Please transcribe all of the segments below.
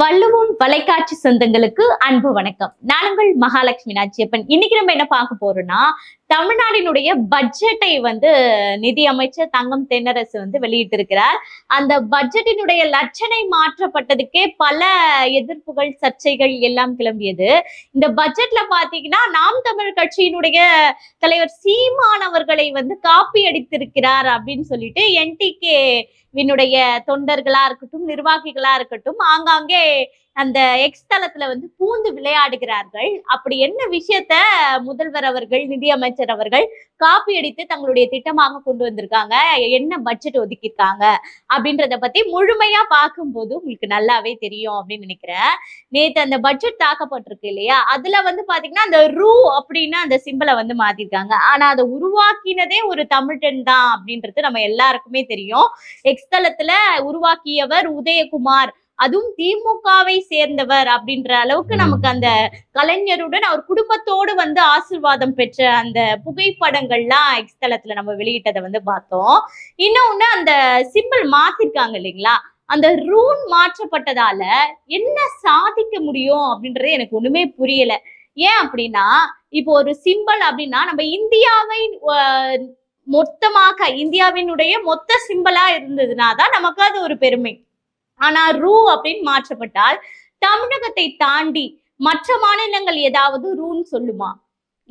வள்ளுவம் வலைக்காட்சி சொந்தங்களுக்கு அன்பு வணக்கம். நான் உங்கள் மகாலட்சுமி நாச்சியப்பன். இன்னைக்கு நம்ம என்ன பார்க்க போறோம்னா, தமிழ்நாட்டினுடைய பட்ஜெட்டை நிதி அமைச்சர் தங்கம் தென்னரசு வெளியிட்டு இருக்கிறார். அந்த பட்ஜெட்டினுடைய லட்சணை மாற்றப்பட்டதுக்கே பல எதிர்ப்புகள், சர்ச்சைகள் எல்லாம் கிளம்பியது. இந்த பட்ஜெட்ல பாத்தீங்கன்னா, நாம் தமிழ் கட்சியினுடைய தலைவர் சீமான் அவர்களை காப்பி அடித்திருக்கிறார் அப்படின்னு சொல்லிட்டு என்டிகே வினுடைய தொண்டர்களா இருக்கட்டும், நிர்வாகிகளா இருக்கட்டும், ஆங்காங்கே அந்த எக்ஸ் தளத்துல பூந்து விளையாடுகிறார்கள். அப்படி என்ன விஷயத்த முதல்வர் அவர்கள், நிதியமைச்சர் அவர்கள் காப்பி அடித்து தங்களுடைய திட்டமாக கொண்டு வந்திருக்காங்க, என்ன பட்ஜெட் ஒதுக்கியிருக்காங்க அப்படின்றத பத்தி முழுமையா பார்க்கும்போது உங்களுக்கு நல்லாவே தெரியும் அப்படின்னு நினைக்கிறேன். நேத்து அந்த பட்ஜெட் தாக்கப்பட்டிருக்கு இல்லையா, அதுல பாத்தீங்கன்னா அந்த ரூ அப்படின்னு அந்த சிம்பலை மாத்திருக்காங்க. ஆனா அதை உருவாக்கினதே ஒரு தமிழன் தான் அப்படின்றது நம்ம எல்லாருக்குமே தெரியும். எக்ஸ் தளத்துல உருவாக்கியவர் உதயகுமார், அதுவும் திமுகவை சேர்ந்தவர் அப்படின்ற அளவுக்கு நமக்கு அந்த கலைஞருடன் அவர் குடும்பத்தோடு ஆசீர்வாதம் பெற்ற அந்த புகைப்படங்கள்லாம் எக்ஸ் தளத்துல நம்ம வெளியிட்டதை பார்த்தோம். இன்னொன்னு அந்த சிம்பிள் மாத்திருக்காங்க இல்லைங்களா, அந்த ரூன் மாற்றப்பட்டதால என்ன சாதிக்க முடியும் அப்படின்றது எனக்கு ஒண்ணுமே புரியல. ஏன் அப்படின்னா, இப்போ ஒரு சிம்பிள் அப்படின்னா நம்ம இந்தியாவை மொத்தமாக இந்தியாவினுடைய மொத்த சிம்பிளா இருந்ததுன்னா தான் நமக்கு அது ஒரு பெருமை. ஆனா ரூ அப்படின்னு மாற்றப்பட்டால் தமிழகத்தை தாண்டி மற்ற மாநிலங்கள் ஏதாவது ரூன்னு சொல்லுமா?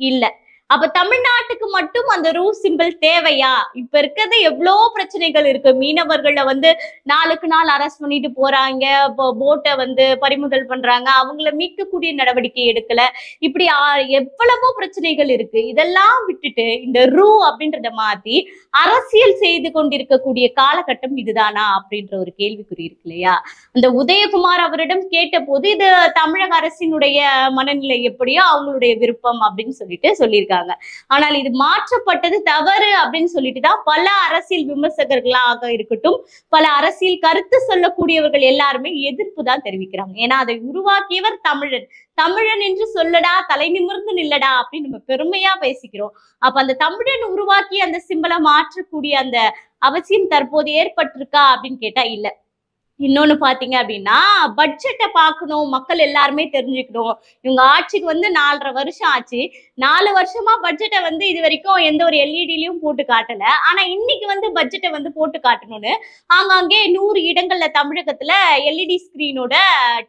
இல்ல. அப்ப தமிழ்நாட்டுக்கு மட்டும் அந்த ரூ சிம்பிள் தேவையா? இப்ப இருக்கிறது எவ்வளோ பிரச்சனைகள் இருக்கு. மீனவர்கள நாளுக்கு நாள் அரெஸ்ட் பண்ணிட்டு போறாங்க, போட்டை பறிமுதல் பண்றாங்க, அவங்கள மீட்கக்கூடிய நடவடிக்கை எடுக்கல. இப்படி எவ்வளவோ பிரச்சனைகள் இருக்கு. இதெல்லாம் விட்டுட்டு இந்த ரூ அப்படின்றத மாத்தி அரசியல் செய்து கொண்டிருக்கக்கூடிய காலகட்டம் இதுதானா அப்படின்ற ஒரு கேள்விக்குறி இருக்கு இல்லையா. அந்த உதயகுமார் அவரிடம் கேட்ட போது இது தமிழக அரசினுடைய மனநிலை எப்படியோ அவங்களுடைய விருப்பம் அப்படின்னு சொல்லியிருக்காங்க. ஆனால் இது மாற்றப்பட்டது தவறு அப்படின்னு சொல்லிட்டுதான் பல அரசியல் விமர்சகர்களாக இருக்கட்டும், பல அரசியல் கருத்து சொல்லக்கூடியவர்கள் எல்லாருமே எதிர்ப்பு தான் தெரிவிக்கிறாங்க. ஏன்னா அதை உருவாக்கியவர் தமிழன். தமிழன் என்று சொல்லடா, தலை நிமிர்ந்து நில்லடா அப்படின்னு நம்ம பெருமையா பேசிக்கிறோம். அப்ப அந்த தமிழன் உருவாக்கி அந்த சிம்பலை மாற்றக்கூடிய அந்த அவசியம் தற்போது ஏற்பட்டிருக்கா அப்படின்னு கேட்டா இல்ல. இன்னொன்னு பாத்தீங்க அப்படின்னா, பட்ஜெட்டை பார்க்கணும், மக்கள் எல்லாருமே தெரிஞ்சுக்கணும். இவங்க ஆட்சிக்கு 4.5 வருஷம் ஆச்சு. 4 வருஷமா பட்ஜெட்டை இது வரைக்கும் எந்த ஒரு எல்இடிலையும் போட்டு காட்டல. ஆனா இன்னைக்கு பட்ஜெட்டை போட்டு காட்டணும்னு ஆங்காங்கே 100 இடங்கள்ல தமிழகத்துல எல்இடி ஸ்கிரீனோட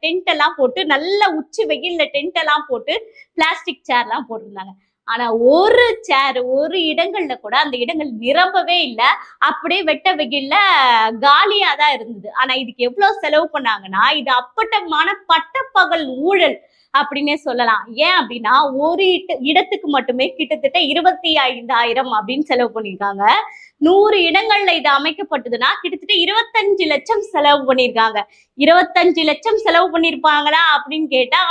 டென்ட் எல்லாம் போட்டு, நல்ல உச்சி வெயில்ல டென்ட் எல்லாம் போட்டு பிளாஸ்டிக் சேர் எல்லாம் போட்டிருந்தாங்க. ஆனா ஒரு சேர், ஒரு இடங்கள்ல கூட அந்த இடங்கள் நிரம்பவே இல்லை. அப்படியே வெட்ட வெயில்ல காலியா தான் இருந்தது. ஆனா இதுக்கு எவ்வளவு செலவு பண்ணாங்கன்னா, இது அப்பட்டமான பட்டப்பகல் ஊழல் அப்படின்னே சொல்லலாம். ஏன் அப்படின்னா, ஒரு இடத்துக்கு மட்டுமே கிட்டத்தட்ட 25,000 அப்படின்னு செலவு பண்ணியிருக்காங்க. 100 இடங்கள்ல இது அமைக்கப்பட்டதுன்னா கிட்டத்தட்ட 25 லட்சம் செலவு பண்ணியிருக்காங்க. 25 லட்சம் செலவு பண்ணியிருப்பாங்களா அப்படின்னு கேட்டா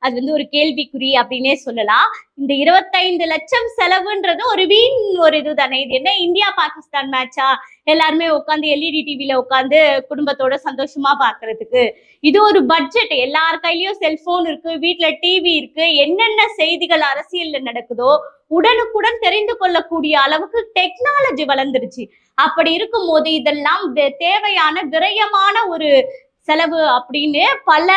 அது ஒரு கேள்விக்குறி அப்படின்னே சொல்லலாம். இந்த 25 லட்சம் செலவுன்றது ஒரு வீண் ஒரு இது தானே. இது என்ன இந்தியா பாகிஸ்தான் மேட்சா? எல்லாருமே உட்காந்து எல்இடி டிவில உட்காந்து குடும்பத்தோட சந்தோஷமா பாக்குறதுக்கு? இது ஒரு பட்ஜெட். எல்லார் கையிலயும் செல்போன் இருக்கு, வீட்டுல டிவி இருக்கு. என்னென்ன செய்திகள் அரசியல்ல நடக்குதோ உடனுக்குடன் தெரிந்து கொள்ளக்கூடிய அளவுக்கு டெக்னாலஜி வளர்ந்துருச்சு. அப்படி இருக்கும் போது இதெல்லாம் தேவையான விரயமான ஒரு செலவு அப்படின்னு பல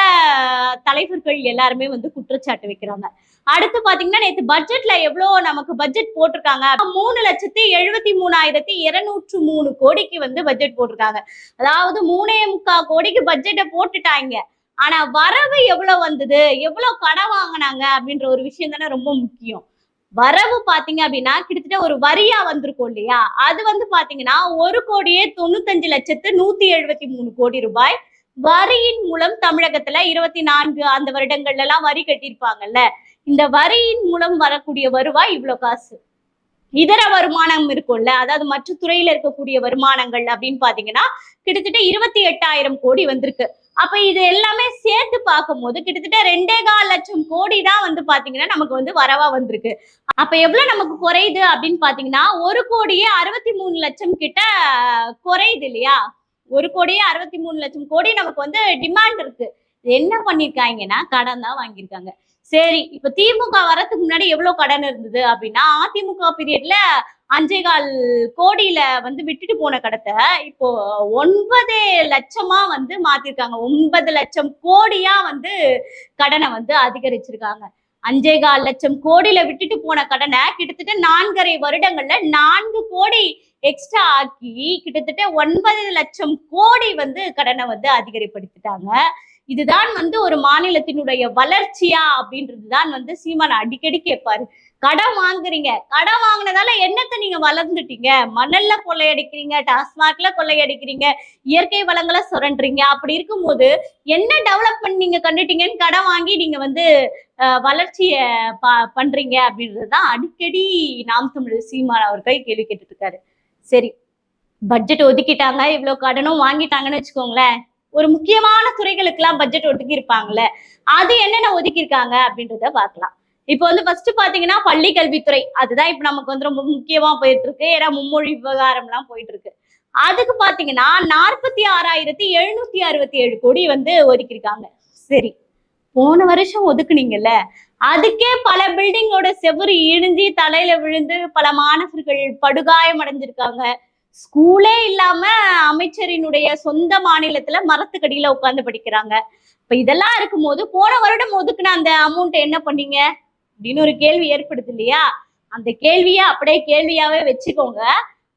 தலைவர்கள் எல்லாருமே குற்றச்சாட்டு வைக்கிறாங்க. அடுத்து பாத்தீங்கன்னா, நேத்து பட்ஜெட்ல எவ்வளவு நமக்கு பட்ஜெட் போட்டிருக்காங்க, 3,73,203 கோடிக்கு பட்ஜெட் போட்டிருக்காங்க. அதாவது 3.25 கோடிக்கு பட்ஜெட்டை போட்டுட்டாங்க. ஆனா வரவு எவ்வளவு வந்தது, எவ்வளவு கடன் வாங்கினாங்க அப்படின்ற ஒரு விஷயம் தானே ரொம்ப முக்கியம். வரவு பாத்தீங்க அப்படின்னா கிட்டத்தட்ட ஒரு வரியா வந்திருக்கும் இல்லையா, அது பாத்தீங்கன்னா 1,95,173 கோடி ரூபாய் வரியின் மூலம் தமிழகத்துல 24 அந்த வருடங்கள்ல எல்லாம் வரி கட்டியிருப்பாங்கல்ல, இந்த வரியின் மூலம் வரக்கூடிய வருவாய் இவ்வளவு காசு. இதர வருமானம் இருக்கும்ல, அதாவது மற்ற துறையில இருக்கக்கூடிய வருமானங்கள் அப்படின்னு பாத்தீங்கன்னா கிட்டத்தட்ட 28,000 கோடி வந்திருக்கு. அப்ப இது எல்லாமே சேர்த்து பார்க்கும் போது கிட்டத்தட்ட 2.25 லட்சம் கோடி தான் பாத்தீங்கன்னா நமக்கு வரவா வந்திருக்கு. அப்ப எவ்வளவு நமக்கு குறையுது அப்படின்னு பாத்தீங்கன்னா 1,63 லட்சம் கிட்ட குறையுது இல்லையா. 1,63 லட்சம் கோடி நமக்கு டிமாண்ட் இருக்கு. என்ன பண்ணிருக்காங்கன்னா கடன் தான் வாங்கியிருக்காங்க. சரி, இப்ப திமுக வரதுக்கு முன்னாடி எவ்வளவு கடன் இருந்தது அப்படின்னா, அதிமுக பீரியட்ல 5.25 கோடியில வந்து விட்டுட்டு போன கடத்தை இப்போ 9 லட்சமா வந்து மாத்திருக்காங்க. 9 லட்சம் கோடியா வந்து கடனை வந்து அதிகரிச்சிருக்காங்க. 5.25 லட்சம் கோடியில விட்டுட்டு போன கடனை கிட்டத்தட்ட 4.5 வருடங்கள்ல 4 கோடி எக்ஸ்ட்ரா ஆக்கி கிட்டத்தட்ட 9 லட்சம் கோடி வந்து கடனை வந்து அதிகரிப்படுத்திட்டாங்க. இதுதான் வந்து ஒரு மாநிலத்தினுடைய வளர்ச்சியா அப்படின்றதுதான் வந்து சீமான் அடிக்கடி கேட்பாரு. கடன் வாங்குறீங்க, கடன் வாங்கினதால என்னத்தை நீங்க வளர்ந்துட்டீங்க? மணல்ல கொள்ளையடிக்கிறீங்க, டாஸ்மாக்ல கொள்ளையடிக்கிறீங்க, இயற்கை வளங்களை சுரண்டுறீங்க. அப்படி இருக்கும்போது என்ன டெவலப்மெண்ட் நீங்க கண்டுட்டீங்கன்னு கடன் வாங்கி நீங்க வந்து வளர்ச்சிய பண்றீங்க அப்படின்றதுதான் அடிக்கடி நாம் தமிழர் சீமான் அவர்கள் கேள்வி கேட்டுட்டு இருக்காரு. சரி, பட்ஜெட் ஒதுக்கிட்டாங்க, இவ்வளவு கடனும் வாங்கிட்டாங்கன்னு வச்சுக்கோங்களேன். ஒரு முக்கியமான துறைகளுக்கு எல்லாம் பட்ஜெட் ஒதுக்கி இருப்பாங்கல்ல, அது என்னென்ன ஒதுக்கி இருக்காங்க அப்படின்றத பார்க்கலாம். இப்போ வந்து ஃபர்ஸ்ட் பாத்தீங்கன்னா பள்ளி கல்வித்துறை, அதுதான் இப்ப நமக்கு வந்து ரொம்ப முக்கியமா போயிட்டு இருக்கு. ஏன்னா மும்மொழி விவகாரம் எல்லாம் போயிட்டு இருக்கு. அதுக்கு பாத்தீங்கன்னா 46,767 கோடி வந்து ஒதுக்கியிருக்காங்க. சரி, போன வருஷம் ஒதுக்குனீங்கல்ல, அதுக்கே பல பில்டிங்கோட செவுறு இடிஞ்சு தலையில விழுந்து பல மாணவர்கள் படுகாயம் அடைஞ்சிருக்காங்க. ஸ்கூலே இல்லாம அமைச்சரினுடைய சொந்த மாநிலத்துல மரத்துக்கடியில உட்கார்ந்து படிக்கிறாங்க. இப்ப இதெல்லாம் இருக்கும்போது போன வருடம் ஒதுக்குன அந்த அமௌண்ட் என்ன பண்ணீங்க அப்படின்னு ஒரு கேள்வி ஏற்படுது இல்லையா? அந்த கேள்வியை அப்படியே கேள்வியாவே வச்சுக்கோங்க.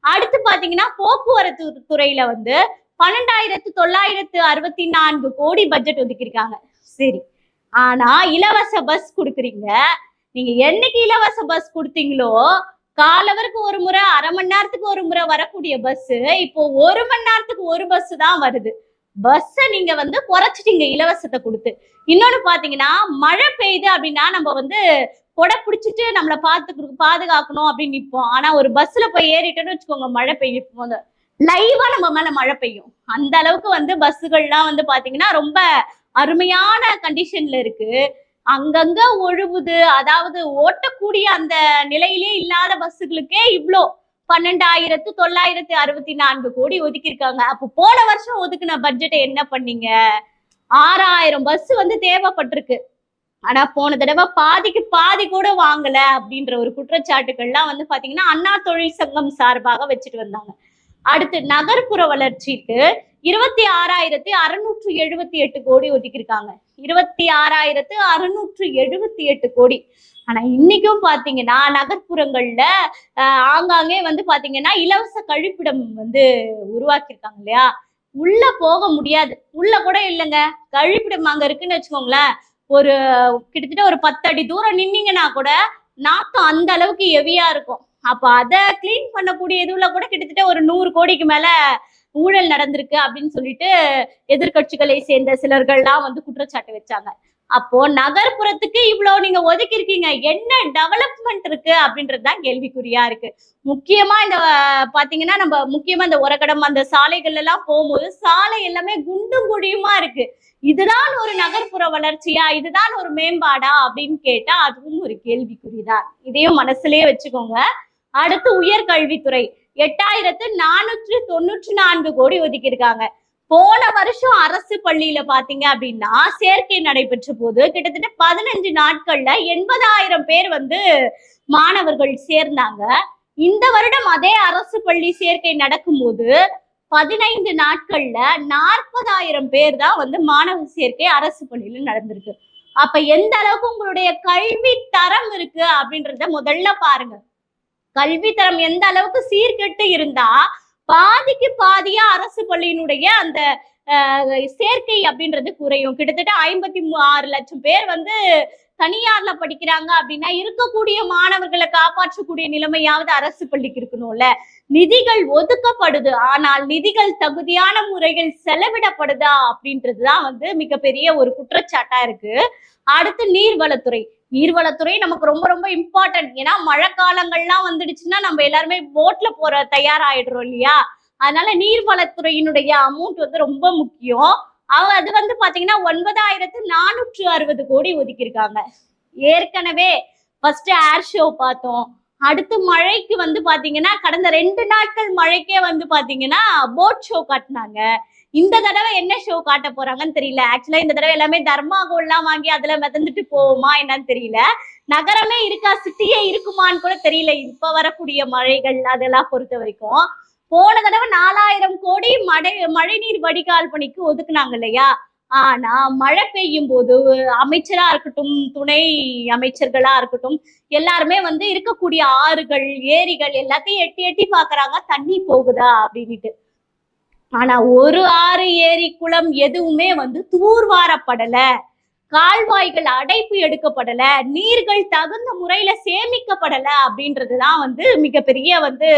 அடுத்து பாத்தீங்கன்னா போக்குவரத்து துறையில வந்து 12,964 கோடி பட்ஜெட் ஒதுக்கியிருக்காங்க. சரி, ஆனா இலவச பஸ் கொடுக்குறீங்க. நீங்க என்னைக்கு இலவச பஸ் கொடுத்தீங்களோ, காலவருக்கு ஒரு முறை, அரை மணி நேரத்துக்கு ஒரு முறை வரக்கூடிய பஸ் இப்போ 1 மணி நேரத்துக்கு ஒரு பஸ் தான் வருது. பஸ்ஸ நீங்க வந்து குறைச்சிட்டீங்க இலவசத்தை கொடுத்து. இன்னொன்னு பாத்தீங்கன்னா, மழை பெய்யுது அப்படின்னா நம்ம வந்து கொடை பிடிச்சிட்டு நம்மளை பாதுகாக்கணும் அப்படின்னு நிற்போம். ஆனா ஒரு பஸ்ல போய் ஏறிட்டோன்னு வச்சுக்கோங்க, மழை பெய்யும் போது லைவா நம்ம மேல மழை பெய்யும். அந்த அளவுக்கு வந்து பஸ்ஸுகள்லாம் வந்து பாத்தீங்கன்னா ரொம்ப அருமையான கண்டிஷன்ல இருக்கு. அங்கங்க ஒழுகுது, அதாவது ஓட்டக்கூடிய அந்த நிலையிலே இல்லாத பஸ்ஸுகளுக்கே இவ்வளோ 12,964 கோடி ஒதுக்கியிருக்காங்க. அப்போ போன வருஷம் ஒதுக்குன பட்ஜெட்டை என்ன பண்ணீங்க? 6,000 பஸ் வந்து தேவைப்பட்டிருக்கு. ஆனா போன தடவை பாதிக்கு பாதி கூட வாங்கல அப்படின்ற ஒரு குற்றச்சாட்டுகள்லாம் வந்து பாத்தீங்கன்னா அண்ணா தொழிற்சங்கம் சார்பாக வச்சுட்டு வந்தாங்க. அடுத்து நகர்ப்புற வளர்ச்சிக்கு 26,678 கோடி ஒதுக்கியிருக்காங்க. 26,678 கோடி. ஆனா இன்னைக்கும் பாத்தீங்கன்னா நகர்ப்புறங்கள்ல ஆங்காங்கே வந்து பாத்தீங்கன்னா இலவச கழிப்பிடம் வந்து உருவாக்கியிருக்காங்க இல்லையா? உள்ள போக முடியாது, உள்ள கூட இல்லைங்க, கழிப்பிடம் அங்க இருக்குன்னு வச்சுக்கோங்களேன். ஒரு கிட்டத்தட்ட ஒரு 10 அடி தூரம் நின்னீங்கன்னா கூட நாத்தம் அந்த அளவுக்கு ஹெவியா இருக்கும். அப்ப அதை கிளீன் பண்ணக்கூடிய இதுல கூட கிட்டத்தட்ட ஒரு 100 கோடிக்கு மேல ஊழல் நடந்திருக்கு அப்படின்னு சொல்லிட்டு எதிர்கட்சிகளை சேர்ந்த சிலர்கள்லாம் வந்து குற்றச்சாட்டு வச்சாங்க. அப்போ நகர்ப்புறத்துக்கு இவ்வளவு நீங்க ஒதுக்கி இருக்கீங்க, என்ன டெவலப்மெண்ட் இருக்கு அப்படின்றதுதான் கேள்விக்குறியா இருக்கு. முக்கியமா இந்த பாத்தீங்கன்னா நம்ம முக்கியமா இந்த உரகடம் அந்த சாலைகள் எல்லாம் போகும்போது சாலை எல்லாமே குண்டும் குழியுமா இருக்கு. இதுதான் ஒரு நகர்ப்புற வளர்ச்சியா, இதுதான் ஒரு மேம்பாடா அப்படின்னு கேட்டா அதுவும் ஒரு கேள்விக்குறிதான். இதையும் மனசுலயே வச்சுக்கோங்க. அடுத்து உயர்கல்வித்துறை 8,494 கோடி ஒதுக்கியிருக்காங்க. போன வருஷம் அரசு பள்ளியில பாத்தீங்க அப்படின்னா சேர்க்கை நடைபெற்ற போது கிட்டத்தட்ட 15 நாட்கள்ல 80,000 பேர் வந்து மாணவர்கள் சேர்ந்தாங்க. இந்த வருடம் அதே அரசு பள்ளி சேர்க்கை நடக்கும்போது 15 நாட்கள்ல 40,000 பேர் தான் வந்து மாணவர் சேர்க்கை அரசு பள்ளியில நடந்திருக்கு. அப்ப எந்த அளவுக்கு உங்களுடைய கல்வி தரம் இருக்கு அப்படின்றத முதல்ல பாருங்க. கல்வி தரம் எந்த அளவுக்கு சீர்கெட்டு இருந்தா பாதிக்கு பாதியா அரசு பள்ளியினுடைய அந்த சேர்க்கை அப்படின்றது குறையும். கிட்டத்தட்ட 56 லட்சம் பேர் வந்து தனியார்ல படிக்கிறாங்க அப்படின்னா இருக்கக்கூடிய மாணவர்களை காப்பாற்றக்கூடிய நிலைமையாவது அரசு பள்ளிக்கு இருக்கணும்ல. நிதிகள் ஒதுக்கப்படுது, ஆனால் நிதிகள் தகுதியான முறையில் செலவிடப்படுதா அப்படின்றதுதான் வந்து மிகப்பெரிய ஒரு குற்றச்சாட்டா இருக்கு. அடுத்து நீர்வளத்துறை. நீர்வளத்துறை நமக்கு ரொம்ப ரொம்ப இம்பார்ட்டன்ட். ஏன்னா மழை காலங்கள்லாம் வந்துடுச்சுன்னா நம்ம எல்லாருமே போட்ல போற தயாராயிடுறோம் இல்லையா? அதனால நீர்வளத்துறையினுடைய அமௌண்ட் வந்து ரொம்ப முக்கியம். அது வந்து பாத்தீங்கன்னா 9,460 கோடி ஒதுக்கியிருக்காங்க. ஏற்கனவே ஃபர்ஸ்ட் ஏர் ஷோ பார்த்தோம். அடுத்து மழைக்கு வந்து பாத்தீங்கன்னா கடந்த 2 நாட்கள் மழைக்கே வந்து பாத்தீங்கன்னா போட் ஷோ காட்டினாங்க. இந்த தடவை என்ன ஷோ காட்ட போறாங்கன்னு தெரியல. ஆக்சுவலா இந்த தடவை எல்லாமே தர்மாகோல் எல்லாம் வாங்கி அதுல மிதந்துட்டு போவோமா என்னன்னு தெரியல. நகரமே இருக்கா, சிட்டியே இருக்குமான்னு கூட தெரியல. இப்ப வரக்கூடிய மழைகள் அதெல்லாம் பொறுத்த வரைக்கும். போன தடவை 4000 கோடி மழைநீர் வடிகால் பணிக்கு ஒதுக்குனாங்க இல்லையா? ஆனா மழை பெய்யும் போது அமைச்சரா இருக்கட்டும், துணை அமைச்சர்களா இருக்கட்டும், எல்லாருமே வந்து இருக்கக்கூடிய ஆறுகள், ஏரிகள் எல்லாத்தையும் எட்டி எட்டி பாக்குறாங்க, தண்ணி போகுதா அப்படின்னுட்டு. ஆனா ஒரு ஆறு, ஏரி, குளம் எதுவுமே வந்து தூர்வாரப்படல, கால்வாய்கள் அடைப்பு எடுக்கப்படல, நீர்கள் தகுந்த முறையில சேமிக்கப்படல அப்படின்றதுதான் வந்து மிகப்பெரிய வந்து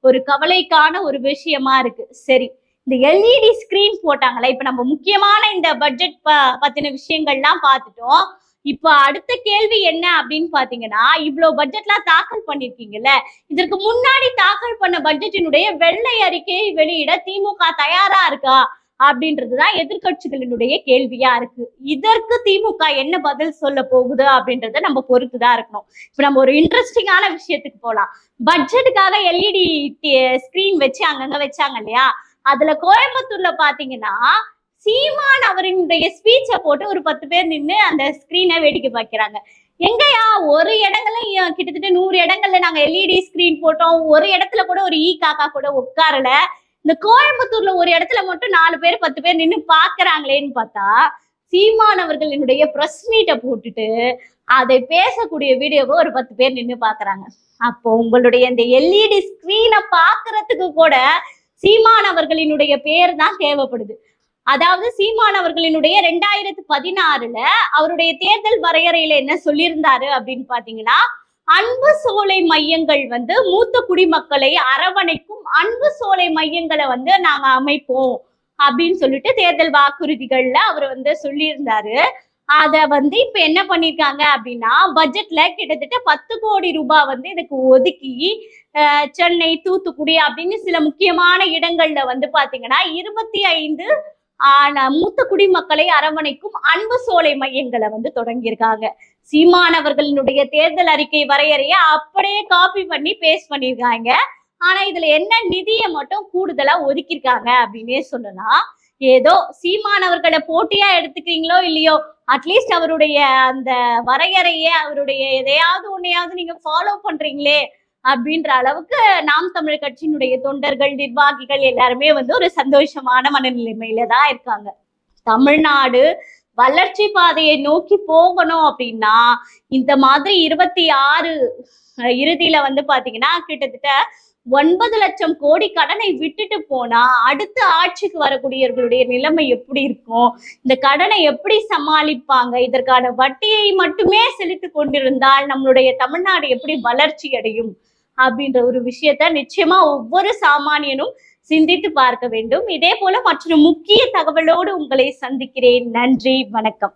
ஒரு கவலைக்கான ஒரு விஷயமா இருக்கு. சரி, இந்த எல்இடி ஸ்கிரீன் போட்டாங்களா, இப்ப நம்ம முக்கியமான இந்த பட்ஜெட் பத்தின விஷயங்கள்லாம் பார்த்துட்டோம். இப்ப அடுத்த கேள்வி என்ன அப்படின்னு பாத்தீங்கன்னா, இவ்வளவு பட்ஜெட்லாம் தாக்கல் பண்ணிருக்கீங்கல்ல, இதற்கு முன்னாடி தாக்கல் பண்ண பட்ஜெட்டினுடைய வெள்ளை அறிக்கையை வெளியிட திமுக தயாரா இருக்கா அப்படின்றதுதான் எதிர்கட்சிகளினுடைய கேள்வியா இருக்கு. இதற்கு திமுக என்ன பதில் சொல்ல போகுது அப்படின்றத நம்ம பொறுத்துதான் இருக்கணும். இப்ப நம்ம ஒரு இன்ட்ரெஸ்டிங்கான விஷயத்துக்கு போலாம். பட்ஜெட்டுக்காக எல்இடி ஸ்கிரீன் வச்சு அங்கங்க வச்சாங்க இல்லையா? அதுல கோயம்புத்தூர்ல பாத்தீங்கன்னா சீமான் அவரினுடைய ஸ்பீச்சை போட்டு ஒரு 10 பேர் நின்று அந்த ஸ்கிரீனை வேடிக்கை பார்க்கிறாங்க. எங்கயா ஒரு இடங்கள்ல கிட்டத்தட்ட 100 இடங்கள்ல நாங்க எல்இடி ஸ்கிரீன் போட்டோம், ஒரு இடத்துல கூட ஒரு காக்கா கூட உட்காரல. இந்த கோயம்புத்தூர்ல ஒரு இடத்துல மட்டும் 4 பேர் 10 பேர் நின்று பாக்குறாங்களேன்னு பார்த்தா, சீமான் அவர்களினுடைய பிரஸ் மீட்டை போட்டுட்டு அதை பேசக்கூடிய வீடியோவை ஒரு 10 பேர் நின்று பாக்குறாங்க. அப்போ உங்களுடைய இந்த எல்இடி ஸ்கிரீனை பாக்குறதுக்கு கூட சீமான் அவர்களினுடைய பேர் தான் தேவைப்படுது. அதாவது சீமான் அவர்களினுடைய 2016 அவருடைய தேர்தல் வரையறையில என்ன சொல்லியிருந்தாரு அப்படின்னு பாத்தீங்கன்னா, அன்பு சோலை மையங்கள் வந்து மூத்த குடிமக்களை அரவணைக்கும் அன்பு சோலை மையங்களை வந்து நாங்க அமைப்போம் அப்படின்னு சொல்லிட்டு தேர்தல் வாக்குறுதிகள்ல அவர் வந்து சொல்லியிருந்தாரு. அத வந்து இப்ப என்ன பண்ணிருக்காங்க அப்படின்னா, பட்ஜெட்ல கிட்டத்தட்ட 10 கோடி ரூபாய் வந்து இதுக்கு ஒதுக்கி சென்னை, தூத்துக்குடி அப்படின்னு சில முக்கியமான இடங்கள்ல வந்து பாத்தீங்கன்னா 25 மூத்த குடிமக்களை அரவணைக்கும் அன்பு சோலை மையங்களை வந்து தொடங்கியிருக்காங்க. சீமானவர்களினுடைய தேர்தல் அறிக்கை வரையறைய அப்படியே காப்பி பண்ணி பேஸ்ட் பண்ணிருக்காங்க. ஆனா இதுல என்ன நிதியை மட்டும் கூடுதலா ஒதுக்கியிருக்காங்க அப்படின்னே சொல்லலாம். ஏதோ சீமானவர்களை போட்டியா எடுத்துக்கிறீங்களோ இல்லையோ, அட்லீஸ்ட் அவருடைய அந்த வரையறைய, அவருடைய எதையாவது ஒன்னையாவது நீங்க ஃபாலோ பண்றீங்களே அப்படின்ற அளவுக்கு நாம் தமிழர் கட்சியினுடைய தொண்டர்கள், நிர்வாகிகள் எல்லாருமே வந்து ஒரு சந்தோஷமான மனநிலைமையில தான் இருக்காங்க. தமிழ்நாடு வளர்ச்சி பாதையை நோக்கி போகணும் அப்படின்னா இந்த மாதிரி 26 இறுதியில வந்து பாத்தீங்கன்னா கிட்டத்தட்ட 9 லட்சம் கோடி கடனை விட்டுட்டு போனா அடுத்த ஆட்சிக்கு வரக்கூடியவர்களுடைய நிலைமை எப்படி இருக்கும், இந்த கடனை எப்படி சமாளிப்பாங்க, இதற்கான வட்டியை மட்டுமே செலுத்தி கொண்டிருந்தால் நம்மளுடைய தமிழ்நாடு எப்படி வளர்ச்சி அடையும் அப்படின்ற ஒரு விஷயத்த நிச்சயமா ஒவ்வொரு சாமானியனும் சிந்தித்து பார்க்க வேண்டும். இதே போல மற்றொரு முக்கிய தகவலோடு உங்களை சந்திக்கிறேன். நன்றி, வணக்கம்.